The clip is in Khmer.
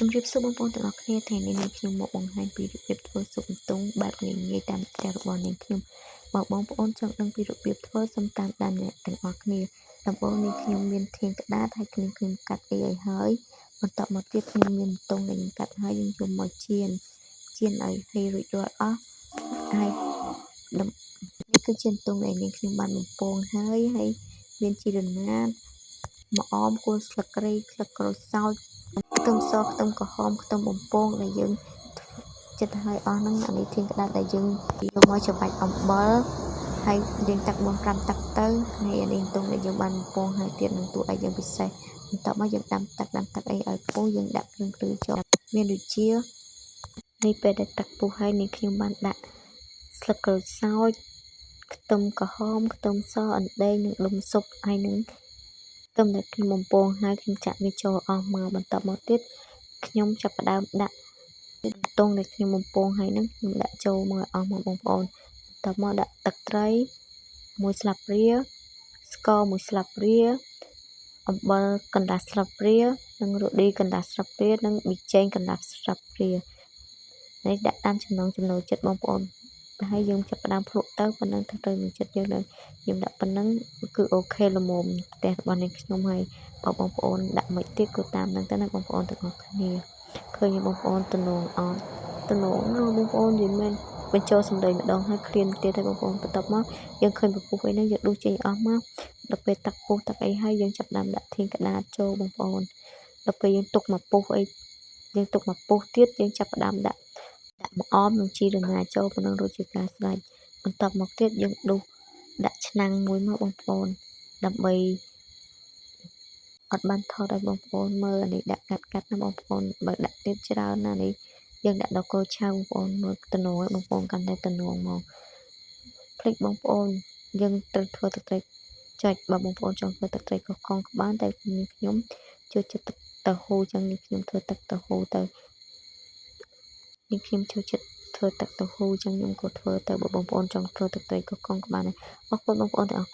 ជំរាបសួរបងប្អូនទាំងអស់គ្នាថ្ងៃនេះនាងខ្ញុំមកបង្ហាញពីរបៀបធ្វើស៊ុបអន្ទង់បែបងាយៗតាមផ្ទះរបស់នាងខ្ញុំបើបងប្អូនចង់ដឹងពីរបៀបធ្វើសូមតាមដានអ្នកទាំងអស់គ្នាដំបូងនាងខ្ញុំមានធាងក្តាតហើយខ្ញុំកាត់ឲ្យហើយបន្ទាប់មកទៀតខ្ញុំមានអន្ទង់ដែលខ្ញុំកាត់ហើយយើងយកមកចៀនឲ្យរួចរាល់អស់ហើយនេះគឺជាអន្ទង់ដែលនាងខ្ញុំបានបំពងហើយមានជីរណាតម្អមគល់ស្លឹកគ្រៃស្លឹកក្រូចសើចខ្ទឹមសខ្ទឹមក្រហមខ្ទឹមបំពងដែលយើងចិត្តឲ្យអស់ហ្នឹងអានេះធាងក្តាតដែលយើងយកមកច្របាច់អំបិលហើយលាងទឹក4-5ទឹកទៅហើយអានេះទុំដែលយើងបានបំពងហើយទៀតនឹងទូឲ្យយើងពិសេសបន្ទាប់មកយើងដាំទឹកអីឲ្យពុះយើងដាក់គ្រឿងចូលមានដូចជានេះពេលដែលទឹកពុះហើយនាងខ្ញុំបានដាក់ស្លឹកក្រូចសើចខ្ទឹមក្រហមខ្ទឹមសអណ្ដែងនិងដុំស៊ុបហើយនឹងខ្ទឹមដែលខ្ញុំបំពងហើយខ្ញុំចាក់វាចូលអស់មកបន្ទាប់មកទៀតខ្ញុំចាប់ផ្ដើមដាក់ទង់ដែលខ្ញុំបំពងហើយនឹងខ្ញុំដាក់ចូលមកអស់មកបងប្អូនបន្ទាប់មកដាក់ទឹកត្រី1ស្លាបព្រាស្ករ1ស្លាបព្រាអំបិលកន្លះស្លាបព្រានិងរ៉ូឌីកន្លះស្លាបព្រានិងប៊ីចេងកន្លះស្លាបព្រានេះដាក់តាមចំណង់ចំណូលចិត្តបងប្អូនហើយយើងចាប់ផ្ដើមភ្លក់ទៅប៉ុណ្ណឹងទៅនឹងចិត្តយើងនឹងខ្ញុំដាក់ប៉ុណ្ណឹងគឺអូខេល្មមផ្ទះរបស់នេះខ្ញុំហើយបងប្អូនដាក់មិនទៀតក៏តាមនឹងទៅណាបងប្អូនទាំងអស់គ្នាឃើញបងប្អូនតំណងអត់តំណងបងប្អូននិយាយមែនបញ្ចូលសម្លេងម្ដងហើយឃ្លានទៀតហើយបងប្អូនបន្ទាប់មកយើងឃើញពពុះអីហ្នឹងយើងដួសចេញអស់មកដល់ពេលទឹកពុះទឹកអីហើយយើងចាប់ដើមដាក់ធាងក្តារចូលបងប្អូនដល់ពេលយើងទុកមកពុះអីយើងទុកមកពុះទៀតយើងចាប់ដើមដាក់ម្អមនិងជីរណាចូលប៉ុណ្ណឹងរួចជាការស្រេចបន្ទាប់មកទៀតយើងដួសដាក់ឆ្នាំងមួយមកបងប្អូនដើម្បីអត់បានថតឲ្យបងប្អូនមើលអានេះដាក់កាត់ណាបងប្អូនបើដាក់ទៀតច្រើនណានេះយើងដាក់ដល់គោឆៅបងប្អូនមើលតំណងឲ្យបងប្អូនកាន់តែតំណងមកភ្លេចបងប្អូនយើងត្រូវធ្វើទឹកត្រីចុចបើបងប្អូនចង់ធ្វើទឹកត្រីកោះកងក៏បានតែខ្ញុំចូលចិត្តទឹកតៅហ៊ូចឹងនេះខ្ញុំធ្វើទឹកតៅហ៊ូទៅនេះខ្ញុំចូលចិត្តធ្វើទឹកតៅហ៊ូចឹងខ្ញុំក៏ធ្វើទៅបើបងប្អូនចង់ធ្វើទឹកត្រីកោះកងក៏បានដែរអរគុណបងប្អូនទាំងអស់